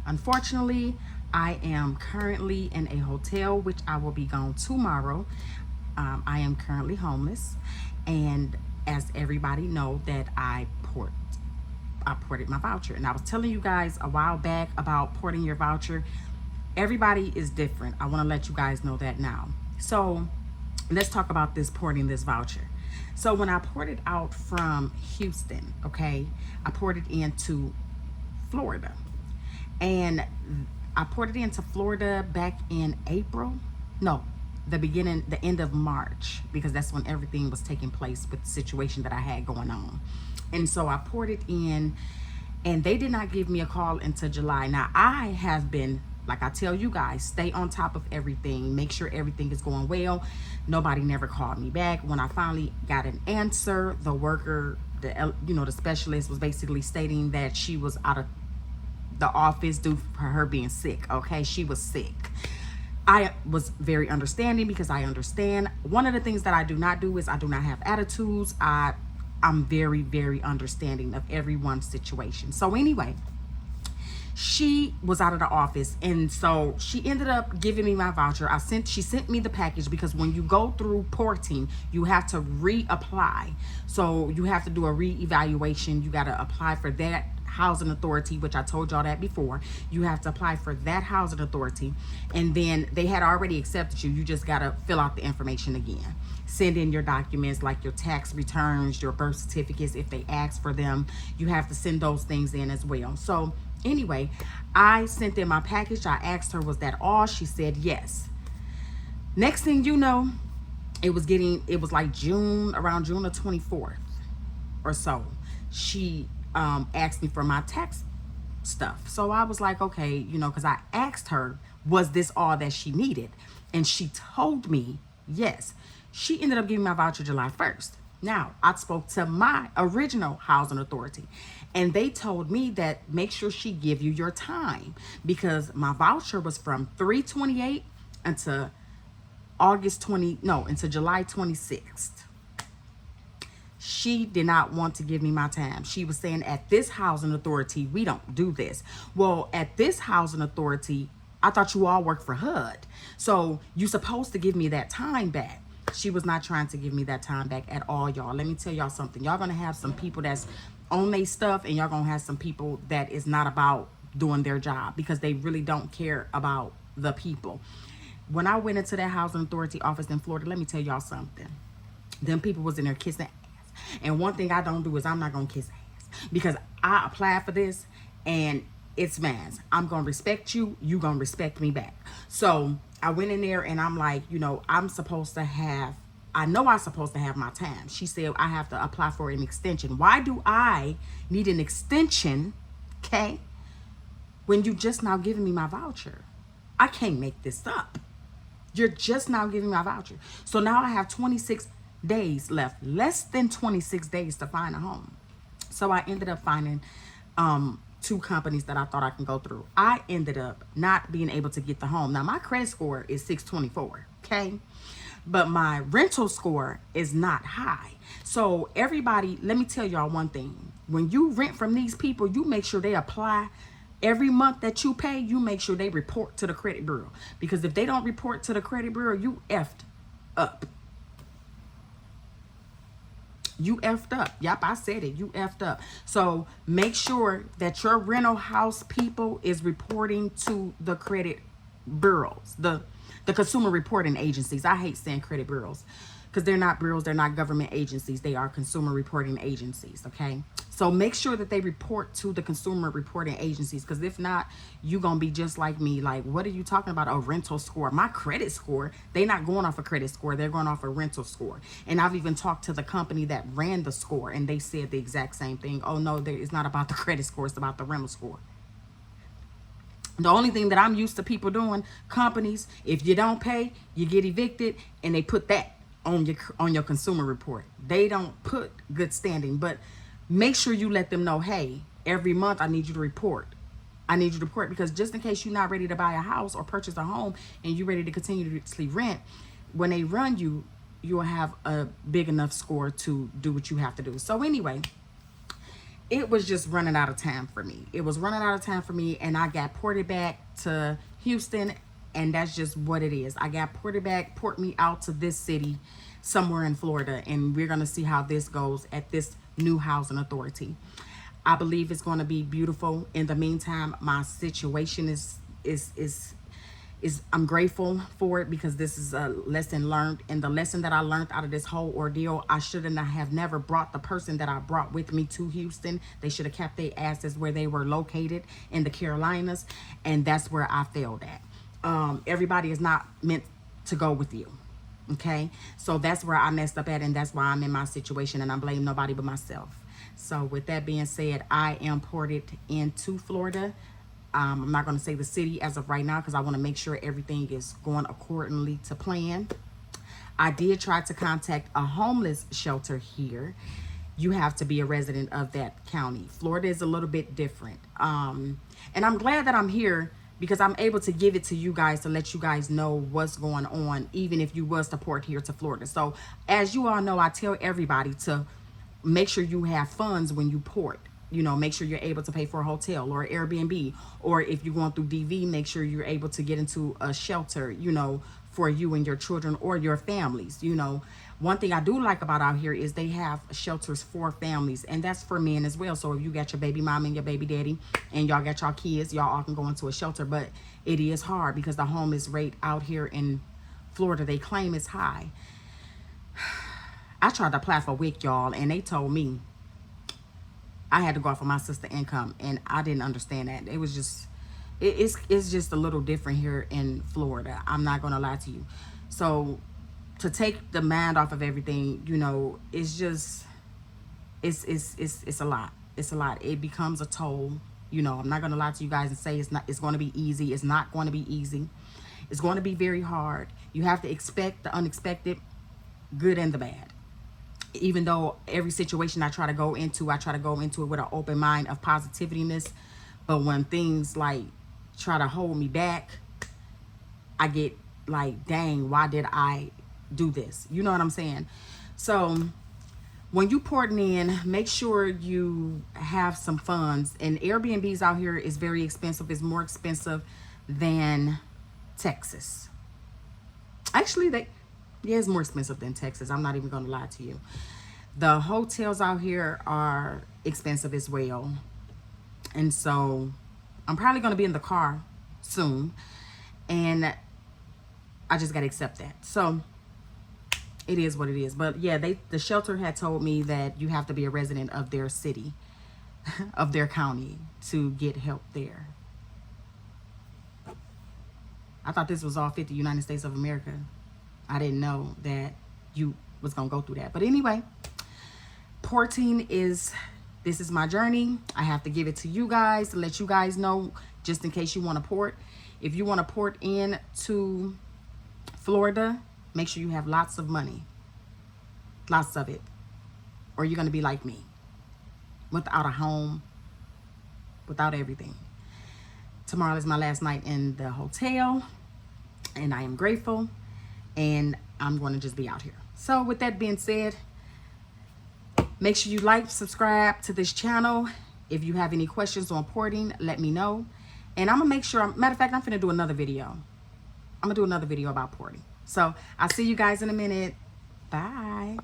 Unfortunately, I am currently in a hotel, which I will be gone tomorrow. I am currently homeless, and as everybody know that I ported my voucher. And I was telling you guys a while back about porting your voucher. Everybody is different. I want to let you guys know that now. So let's talk about this porting this voucher. So when I ported out from Houston, okay, I ported into Florida. And I ported into Florida back in April. No, the end of March, because that's when everything was taking place with the situation that I had going on. And so I ported in, and they did not give me a call until July. Now, I have been, like I tell you guys, stay on top of everything, make sure everything is going well. Nobody never called me back. When I finally got an answer, the worker, the specialist was basically stating that she was out of the office due for her being sick. Okay, she was sick. I was very understanding, because I understand. One of the things that I do not do is I do not have attitudes. I'm very, very understanding of everyone's situation. So anyway, she was out of the office, and so she ended up giving me my voucher. She sent me the package, because when you go through porting, you have to reapply. So you have to do a reevaluation. You got to apply for that housing authority, which I told y'all that before. You have to apply for that housing authority, and then they had already accepted you. You just got to fill out the information again. Send in your documents, like your tax returns, your birth certificates, if they ask for them. You have to send those things in as well. So anyway, I sent in my package. I asked her, was that all? She said yes. Next thing you know, it was like around June the 24th or so. She asked me for my tax stuff. So I was like, okay, because I asked her, was this all that she needed? And she told me yes. She ended up giving my voucher July 1st. Now, I spoke to my original housing authority, and they told me that make sure she give you your time, because my voucher was from 3/28 until until July 26th. She did not want to give me my time. She was saying, at this housing authority, we don't do this. Well, at this housing authority, I thought you all work for HUD. So you're supposed to give me that time back. She was not trying to give me that time back at all, y'all. Let me tell y'all something. Y'all gonna have some people that's on their stuff, and y'all gonna have some people that is not about doing their job, because they really don't care about the people. When I went into that housing authority office in Florida, let me tell y'all something. Them people was in there kissing ass. And one thing I don't do is I'm not gonna kiss ass, because I applied for this and it's mine. I'm gonna respect you, you gonna respect me back. So I went in there and I'm like, I'm supposed to have my time. She said I have to apply for an extension. Why do I need an extension, okay, when you just now giving me my voucher? I can't make this up. You're just now giving me my voucher. So now I have 26 days left, less than 26 days to find a home. So I ended up finding two companies that I thought I can go through. I ended up not being able to get the home. Now my credit score is 624, okay? But my rental score is not high. So everybody, let me tell y'all one thing. When you rent from these people, you make sure they apply every month that you pay. You make sure they report to the credit bureau, because if they don't report to the credit bureau, you effed up. You effed up. Yep, I said it. You effed up. So make sure that your rental house people is reporting to the credit bureaus, the consumer reporting agencies. I hate saying credit bureaus, because they're not bureaus, they're not government agencies, they are consumer reporting agencies, okay? So make sure that they report to the consumer reporting agencies, because if not, you're gonna be just like me. Like, what are you talking about, a rental score? My credit score, they not going off a credit score, they're going off a rental score. And I've even talked to the company that ran the score, and they said the exact same thing. Oh no, it's not about the credit score, it's about the rental score. The only thing that I'm used to people doing, companies, if you don't pay, you get evicted, and they put that on your consumer report. They don't put good standing, but make sure you let them know, hey, every month I need you to report. I need you to report, because just in case you're not ready to buy a house or purchase a home and you're ready to continuously rent, when they run you, you'll have a big enough score to do what you have to do. So anyway, it was just running out of time for me. It was running out of time for me, and I got ported back to Houston, and that's just what it is. I got ported back, port me out to this city somewhere in Florida, and we're going to see how this goes at this new housing authority. I believe it's going to be beautiful. In the meantime, my situation is I'm grateful for it, because this is a lesson learned, and the lesson that I learned out of this whole ordeal, I shouldn't have never brought the person that I brought with me to Houston. They should have kept their asses where they were located in the Carolinas, and that's where I failed at. Everybody is not meant to go with you. Okay, so that's where I messed up at, and that's why I'm in my situation, and I blame nobody but myself. So with that being said, I am ported into Florida. I'm not going to say the city as of right now, because I want to make sure everything is going accordingly to plan. I did try to contact a homeless shelter here. You have to be a resident of that county. Florida is a little bit different. And I'm glad that I'm here, because I'm able to give it to you guys to let you guys know what's going on, even if you was to port here to Florida. So as you all know, I tell everybody to make sure you have funds when you port. You know, make sure you're able to pay for a hotel or Airbnb, or if you're going through DV, make sure you're able to get into a shelter, you know, for you and your children or your families. You know, one thing I do like about out here is they have shelters for families, and that's for men as well. So if you got your baby mom and your baby daddy and y'all got y'all kids, y'all all can go into a shelter. But it is hard, because the homeless rate out here in Florida, they claim is high. I tried to apply for WIC, y'all, and they told me I had to go off of my sister's income, and I didn't understand that. It was just, it's just a little different here in Florida. I'm not gonna lie to you. So to take the mind off of everything, you know, it's just, it's a lot. It's a lot. It becomes a toll. You know, I'm not gonna lie to you guys and say it's going to be easy. It's not going to be easy. It's going to be very hard. You have to expect the unexpected, good and the bad. Even though every situation I try to go into it with an open mind of positiveness. But when things like try to hold me back, I get like, dang, why did I do this? You know what I'm saying? So when you porting in, make sure you have some funds. And Airbnbs out here is very expensive. It's more expensive than Texas. Actually, yeah, it's more expensive than Texas. I'm not even going to lie to you. The hotels out here are expensive as well. And so I'm probably going to be in the car soon. And I just got to accept that. So it is what it is. But yeah, the shelter had told me that you have to be a resident of their city, of their county, to get help there. I thought this was all 50 United States of America. I didn't know that you was going to go through that. But anyway, porting this is my journey. I have to give it to you guys to let you guys know, just in case you want to port. If you want to port in to Florida, make sure you have lots of money. Lots of it. Or you're going to be like me. Without a home. Without everything. Tomorrow is my last night in the hotel. And I am grateful. And I'm going to just be out here. So with that being said, make sure you like, subscribe to this channel. If you have any questions on porting, let me know. And I'm going to make sure, matter of fact, I'm going to do another video. I'm going to do another video about porting. So I'll see you guys in a minute. Bye.